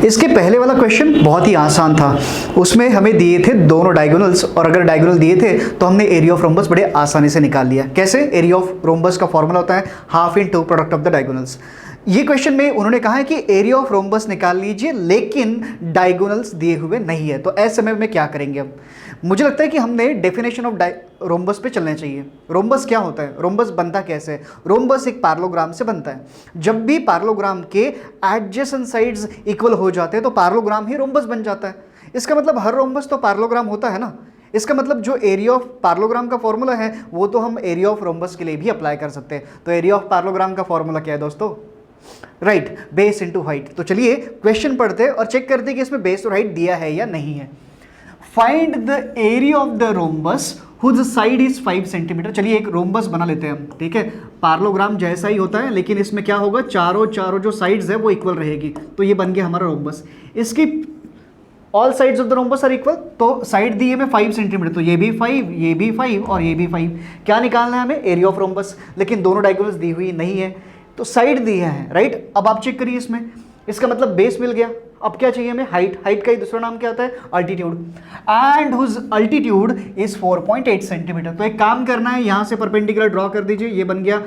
इसके पहले वाला क्वेश्चन बहुत ही आसान था, उसमें हमें दिए थे दोनों डायगोनल्स और अगर डायगोनल दिए थे तो हमने एरिया ऑफ रोम्बस बड़े आसानी से निकाल लिया। कैसे? एरिया ऑफ रोम्बस का फॉर्मूला होता है half into product of the diagonals. ये क्वेश्चन में उन्होंने कहा है कि एरिया ऑफ रोम्बस निकाल लीजिए लेकिन डायगोनल्स दिए हुए नहीं है, तो ऐसे समय में क्या करेंगे? अब मुझे लगता है कि हमने डेफिनेशन ऑफ रोम्बस पे चलना चाहिए। रोम्बस क्या होता है, रोम्बस बनता कैसे है? रोम्बस एक पैरेललोग्राम से बनता है। जब भी पैरेललोग्राम के एडजेसेंट साइड्स इक्वल हो जाते हैं तो पैरेललोग्राम ही रोम्बस बन जाता है। इसका मतलब हर रोम्बस तो पैरेललोग्राम होता है ना। इसका मतलब जो एरिया ऑफ पैरेललोग्राम का फॉर्मूला है वो तो हम एरिया ऑफ रोम्बस के लिए भी अप्लाई कर सकते हैं। तो एरिया ऑफ पैरेललोग्राम का फॉर्मूला क्या है दोस्तों? Right, base into height. तो चलिए क्वेश्चन पढ़ते हैं और चेक करते हैं कि इसमें बेस और हाइट दिया है या नहीं है। Find the area of the rhombus whose side is 5 centimetre. चलिए एक रोम्बस बना लेते हैं हम, ठीक है। पैरेललोग्राम जैसा ही होता है लेकिन इसमें क्या होगा, चारों जो साइड्स है वो इक्वल रहेगी, तो ये बन गया हमारा रोम्बस। इसकी all sides of the rhombus are equal, तो साइड दी है हमें 5 सेंटीमीटर, तो ये भी 5, ये भी 5 और ये भी 5। क्या निकालना है हमें? Area of rhombus. लेकिन दोनों डायगोनल्स दी हुई नहीं है तो साइड दी है, राइट। अब आप चेक करिए इसमें, इसका मतलब बेस मिल गया। अब क्या चाहिए हमें? हाइट। हाइट का ही दूसरा नाम क्या होता है? Altitude. And whose altitude is 4.8 centimetre. तो एक काम करना है, यहां से परपेंडिकुलर ड्रॉ कर दीजिए, ये बन गया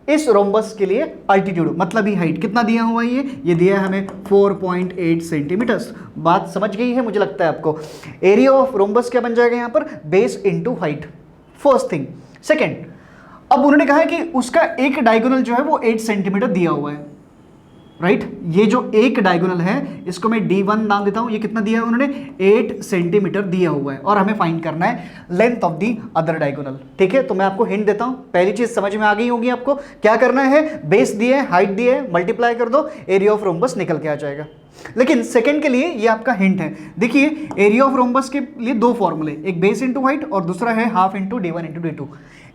इस रोम्बस के लिए अल्टीट्यूड, मतलब ही हाइट। कितना दिया हुआ है ये दिया है हमें 4.8 सेंटीमीटर्स। बात समझ गई है मुझे लगता है आपको। एरिया ऑफ रोम्बस क्या बन जाएगा यहाँ पर? Base into height, first thing. Second, अब उन्होंने कहा है कि उसका एक डायगोनल जो है वो 8 सेंटीमीटर दिया हुआ है, राइट। ये जो एक डायगोनल है इसको मैं D1 नाम देता हूं। ये कितना दिया है उन्होंने? 8 सेंटीमीटर दिया हुआ है और हमें फाइंड करना है length of the other diagonal, ठीक है। तो मैं आपको हिंट देता हूं, पहली चीज समझ में आ गई होगी आपको। क्या करना है? बेस दिए, हाइट दिए, मल्टीप्लाई कर दो, एरिया ऑफ रोम्बस निकल के आ जाएगा। लेकिन सेकंड के लिए ये आपका हिंट है। देखिए एरिया ऑफ रोम्बस के लिए दो फॉर्मूले, एक बेस इंटू हाइट और दूसरा है half into D1 into D2।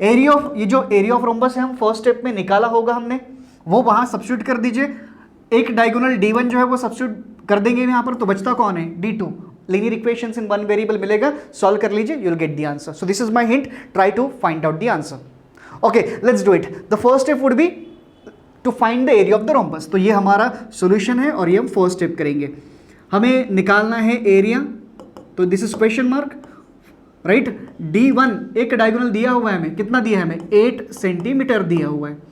Area of, ये जो एरिया ऑफ रोम्बस है हम फर्स्ट स्टेप में निकाला होगा हमने, वो वहां सब्स्टिट्यूट कर दीजिए। एक डायगोनल D1 जो है वो सब्स्टिट्यूट कर देंगे यहाँ पर, तो बचता कौन है? D2। Linear equations in one variable मिलेगा, सॉल्व कर लीजिए, you will get the answer. So this is my hint, try to find out the answer. Okay, let's do it. The first step would be to find the area of the rhombus. तो ये हमारा solution है और ये हम first step करेंगे। हमें निकालना है एरिया, तो this is question mark, right. D1 एक डायगोनल दिया हुआ है हमें, कितना दिया है हमें? 8 सेंटीमीटर दिया हुआ है।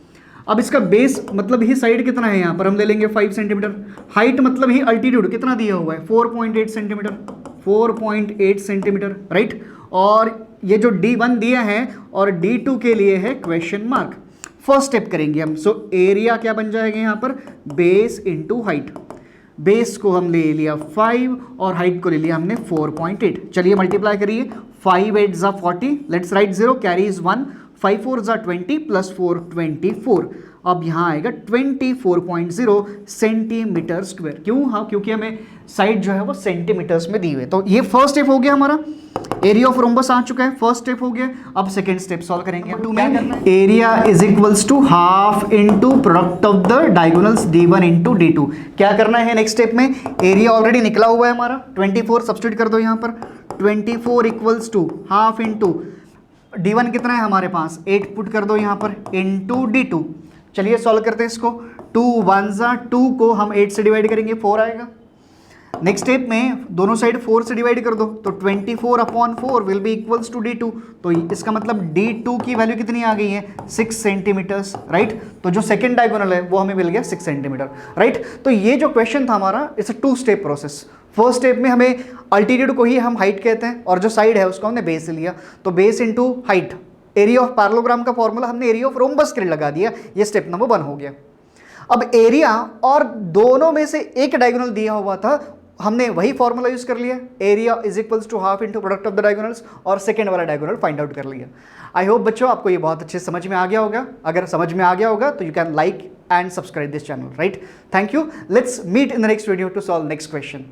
अब इसका बेस मतलब ही साइड कितना है, यहाँ पर हम ले लेंगे 5 सेंटीमीटर। हाइट मतलब ही अल्टीट्यूड कितना दिया हुआ है? 4.8 सेंटीमीटर, 4.8 सेंटीमीटर, राइट। और ये जो D1 दिया है और D2 के लिए है क्वेश्चन मार्क। फर्स्ट स्टेप करेंगे हम। सो एरिया क्या बन जाएगा यहाँ पर? Base into height. बेस को हम ले लिया 5 और हाइट को ले लिया हमने 4.8। चलिए मल्टीप्लाई करिए, 5 8 ज़ा 40, लेट्स राइट 0, कैरी इज 1, 5 4 ज़ा 20 प्लस 4 24। अब यहाँ आएगा 24.0 सेंटीमीटर स्क्वायर। क्यों? हाँ, क्योंकि हमें साइड जो है वो सेंटीमीटर्स में दी हुई है। तो ये फर्स्ट स्टेप हो गया हमारा, एरिया ऑफ रोम्बस आ चुका है, फर्स्ट स्टेप हो गया। अब सेकंड स्टेप सॉल्व करेंगे। Area is equals to half into product of the diagonals D1 into D2। क्या करना है नेक्स्ट स्टेप में? एरिया ऑलरेडी निकला हुआ है हमारा, 24 सब्स्टिट्यूट कर दो यहाँ पर। 24 equals to half into D1 कितना है हमारे पास? 8 पुट कर दो यहाँ पर इंटू D2। चलिए सॉल्व करते हैं इसको। 2 1 ज़ा 2 को हम 8 से डिवाइड करेंगे, 4 आएगा। नेक्स्ट स्टेप में दोनों साइड 4 से डिवाइड कर दो, तो 24/4 will be equals to D2। तो इसका मतलब D2 की वैल्यू कितनी आ गई है? 6 सेंटीमीटर्स, राइट। तो जो सेकंड डायगोनल है वो हमें मिल गया 6 सेंटीमीटर, राइट। तो ये जो क्वेश्चन था हमारा, it's a 2 step process. First step में हमें अल्टीट्यूड को ही हम हाइट कहते हैं और जो साइड है उसको हमने बेस लिया, तो base into height. Area of parallelogram का फॉर्मूला हमने एरिया ऑफ रोम्बस के लिए लगा दिया, ये स्टेप नंबर 1 हो गया। अब एरिया और दोनों में से एक डायगोनल दिया हुआ था, हमने वही फॉर्मूला यूज कर लिया, area is equals to half into product of the diagonals, और सेकंड वाला डायगोनल फाइंड आउट कर लिया। आई होप बच्चों आपको ये बहुत अच्छे समझ में आ गया होगा। अगर समझ में आ गया होगा तो you can like and subscribe this channel, right. Thank you. Let's meet in the next video to solve next question.